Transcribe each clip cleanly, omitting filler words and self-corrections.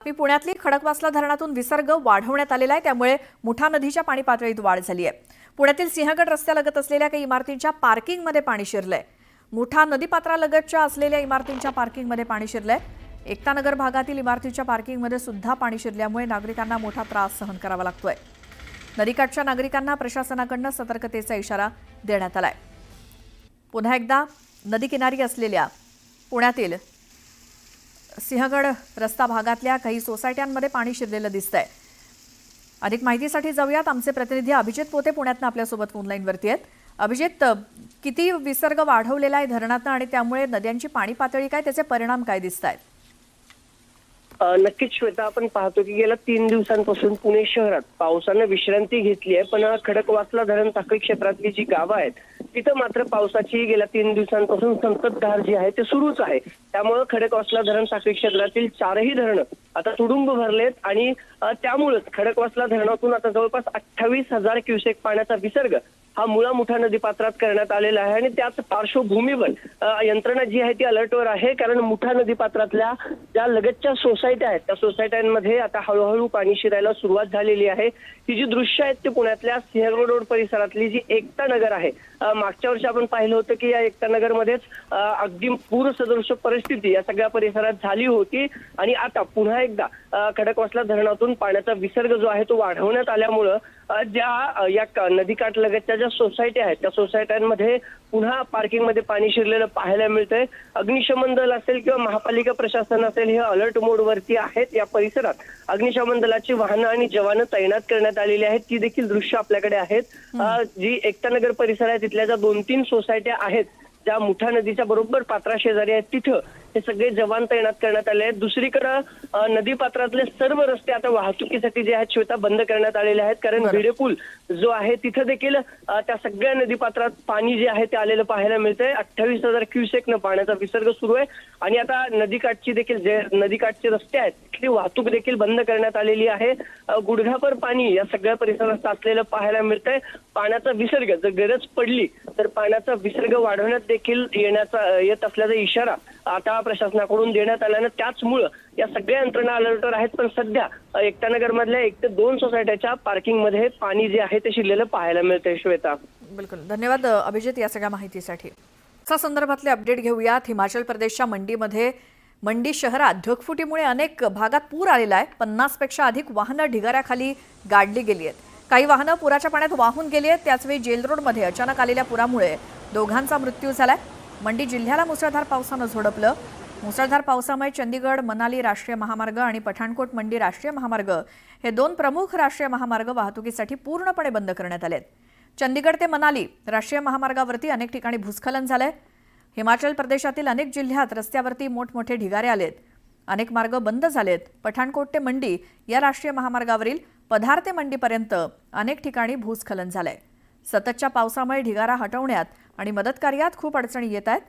पुण्यातली खडकवासला धरणातून विसर्ग वाढवण्यात आलेला आहे, त्यामुळे मुठा नदीच्या पाणी पातळीत वाढ झाली आहे। पुण्यातील सिंहगड रस्त्यालगत असलेल्या काही इमारतींच्या पार्किंगमध्ये पाणी शिरलंय। मुठा नदीपात्रालगतच्या असलेल्या इमारतींच्या पार्किंगमध्ये पाणी शिरलंय। एकतानगर भागातील इमारतीच्या पार्किंगमध्ये सुद्धा पाणी शिरल्यामुळे नागरिकांना मोठा त्रास सहन करावा लागतोय। नदीकाठच्या नागरिकांना प्रशासनाकडून सतर्कतेचा इशारा देण्यात आलाय। पुन्हा एकदा नदीकिनारी असलेल्या पुण्यातील सिंहगड रस्ता भागातल्या काही सोसायट्यांमध्ये पाणी शिरलेलं दिसतंय। अधिक माहितीसाठी जाऊयात, आमचे प्रतिनिधी अभिजित पोते पुण्यातून आपल्यासोबत फोन लाईनवरती आहेत। अभिजित, किती विसर्ग वाढवलेला आहे धरणातून आणि त्यामुळे नद्यांची पाणी पातळी काय, त्याचे परिणाम काय दिसतायत? नक्कीच श्वेता, आपण पाहतो की गेल्या 3 दिवसांपासून पुणे शहरात पावसानं विश्रांती घेतली आहे, पण खडकवासला धरण साखळी क्षेत्रातली जी गावं आहेत तिथं मात्र पावसाची गेल्या 3 दिवसांपासून संततधार जी आहे ते सुरूच आहे। त्यामुळे खडकवासला धरण साखळी क्षेत्रातील 4ही धरणं आता तुडुंब भरलेत आणि त्यामुळेच खडकवासला धरणातून आता जवळपास 28,000 क्युसेक पाण्याचा विसर्ग हा मुळा मुठा नदीपात्रात करण्यात आलेला आहे। आणि त्याच पार्श्वभूमीवर यंत्रणा जी आहे ती अलर्टवर आहे, कारण मुठा नदीपात्रातल्या ज्या लगतच्या सोसायट्या आहेत त्या सोसायट्यांमध्ये आता हळूहळू पाणी शिरायला सुरुवात झालेली आहे। ही जी दृश्य आहेत ते पुण्यातल्या सिंहगड रोड परिसरातली जी एकता नगर आहे, मागच्या वर्षी आपण पाहिलं होतं की या एकता नगरमध्येच अगदी पूर सदृश परिस्थिती या सगळ्या परिसरात झाली होती। आणि आता पुन्हा एकदा खडकवासला धरणातून पाण्याचा विसर्ग जो आहे तो वाढवण्यात आल्यामुळं ज्या या नदीकाठ लगतच्या ज्या सोसायट्या आहेत त्या सोसायट्यांमध्ये पुन्हा पार्किंगमध्ये पाणी शिरलेलं पाहायला मिळतंय। अग्निशमन दल असेल किंवा महापालिका प्रशासन असेल हे अलर्ट मोडवरती आहेत। या परिसरात अग्निशमन दलाची वाहनं आणि जवानं तैनात करण्यात आलेली आहेत, ती देखील दृश्य आपल्याकडे आहेत। जी एकतानगर परिसर आहे तिथल्या ज्या 2-3 सोसायट्या आहेत ज्या मुठा नदीच्या बरोबर पात्राशेजारी आहेत तिथं हे सगळे जवान तैनात करण्यात आले आहेत। दुसरीकडे नदीपात्रातले सर्व रस्ते आता वाहतुकीसाठी जे आहेत श्वेता बंद करण्यात आलेले आहेत, कारण भिडे पूल जो आहे तिथं देखील त्या सगळ्या नदीपात्रात पाणी जे आहे ते आलेलं पाहायला मिळतंय। 28,000 क्युसेकनं पाण्याचा विसर्ग सुरू आहे आणि आता नदीकाठची देखील जे नदीकाठचे रस्ते आहेत तिथली वाहतूक देखील बंद करण्यात आलेली आहे। गुडघाभर पाणी या सगळ्या परिसरात साचलेलं पाहायला मिळतंय। पाण्याचा विसर्ग जर गरज पडली तर पाण्याचा विसर्ग वाढवण्यात देखील येत असल्याचा इशारा आता प्रशासनाकडून देण्यात आल्यानं त्याचमुळं या सगळ्या यंत्रणा अलर्टवर आहेत। पण सध्या एकतानगर मधल्या 1 ते 2 सोसायट्याच्या पार्किंगमध्ये पाणी जे आहे ते शिरलेलं पाहायला मिळतंय। श्वेता, बिलकुल धन्यवाद अभिजित या सगळ्या माहितीसाठी। या संदर्भातले अपडेट घेऊयात। हिमाचल प्रदेशच्या मंडीमध्ये मंडी शहरात ढगफुटीमुळे अनेक भागात पूर आलेला आहे। 50 पेक्षा अधिक वाहनं ढिगाऱ्याखाली गाडली गेली आहेत। काही वाहनं पुराच्या पाण्यात वाहून गेली आहेत। त्याचवेळी जेल रोडमध्ये अचानक आलेल्या पुरामुळे दोघांचा मृत्यू झालाय। मंडी जिल्ह्याला मुसळधार पावसानं झोडपलं। मुसळधार पावसामुळे चंदीगड मनाली राष्ट्रीय महामार्ग आणि पठाणकोट मंडी राष्ट्रीय महामार्ग हे 2 प्रमुख राष्ट्रीय महामार्ग वाहतुकीसाठी पूर्णपणे बंद करण्यात आलेत। चंदीगड ते मनाली राष्ट्रीय महामार्गावरती अनेक ठिकाणी भूस्खलन झालंय। हिमाचल प्रदेशातील अनेक जिल्ह्यात रस्त्यावरती मोठमोठे ढिगारे आलेत। अनेक मार्ग बंद झालेत। पठाणकोट ते मंडी या राष्ट्रीय महामार्गावरील पधार ते मंडीपर्यंत अनेक ठिकाणी भूस्खलन झालंय। सततच्या पावसामुळे ढिगारा हटवण्यात आणि मदत कार्यात खूप अडचणी येत आहेत।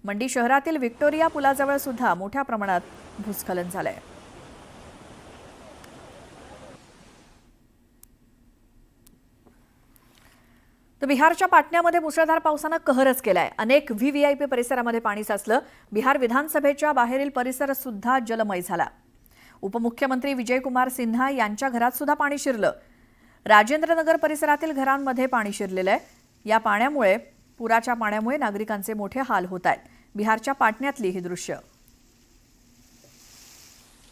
मंडी शहरातील व्हिक्टोरिया पुलाजवळ सुद्धा मोठ्या प्रमाणात भूस्खलन झालंय। तर बिहारच्या पाटण्यामध्ये मुसळधार पावसानं कहरच केलाय। अनेक व्हीव्हीआयपी परिसरामध्ये पाणी साचलं। बिहार विधानसभेच्या बाहेरील परिसर सुद्धा जलमय झाला। उपमुख्यमंत्री विजयकुमार सिन्हा यांच्या घरात सुद्धा पाणी शिरलं। राजेंद्रनगर परिसरातील घरांमध्ये पाणी शिरलेलं आहे। या पाण्यामुळे पुराच्या पाण्यामुळे नागरिकांचे मोठे हाल होत आहेत। बिहारच्या पाटण्यातली ही दृश्य।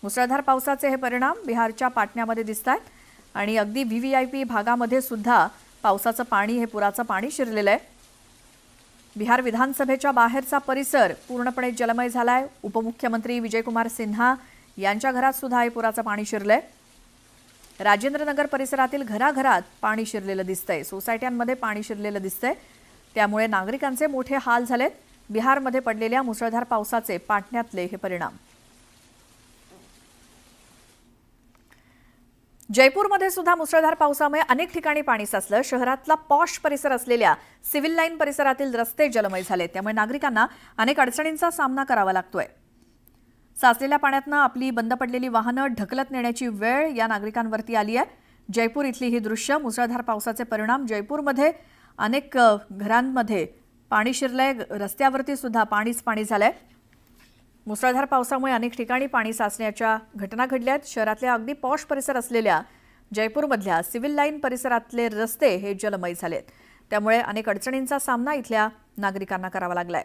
मुसळधार पावसाचे हे परिणाम बिहारच्या पाटण्यामध्ये दिसत आहेत आणि अगदी व्हीव्हीआयपी भागामध्ये सुद्धा पावसाचं पाणी हे पुराचं पाणी शिरलेलं आहे। बिहार विधानसभेच्या बाहेरचा परिसर पूर्णपणे जलमय झालाय। उपमुख्यमंत्री विजयकुमार सिन्हा यांच्या घरात सुद्धा हे पुराचं पाणी शिरलंय। राजेंद्रनगर परिसरातील घराघरात पाणी शिरलेलं दिसतंय। सोसायट्यांमध्ये पाणी शिरलेलं दिसतंय। त्यामुळे नागरिकांचे मोठे हाल झालेत। बिहारमध्ये पडलेल्या मुसळधार पावसाचे पाटण्यातले हे परिणाम। जयपूरमध्ये सुद्धा मुसळधार पावसामुळे अनेक ठिकाणी पाणी साचलं। शहरातला पॉश परिसर असलेल्या सिव्हिल लाईन परिसरातील रस्ते जलमय झाले। त्यामुळे नागरिकांना अनेक अडचणींचा सामना करावा लागतोय। साचलेल्या पाण्यातनं आपली बंद पडलेली वाहनं ढकलत नेण्याची वेळ या नागरिकांवरती आली आहे। जयपूर इथली ही दृश्य। मुसळधार पावसाचे परिणाम जयपूरमध्ये अनेक घरांमध्ये पाणी शिरलंय। रस्त्यावरती सुद्धा पाणीच पाणी झालंय। मुसळधार पावसामुळे अनेक ठिकाणी पाणी साचण्याच्या घटना घडल्यात. शहरातल्या अगदी पॉश परिसर असलेल्या जयपूरमधल्या सिव्हिल लाईन परिसरातले रस्ते हे जलमय झालेत. त्यामुळे अनेक अडचणींचा सामना इथल्या नागरिकांना करावा लागलाय.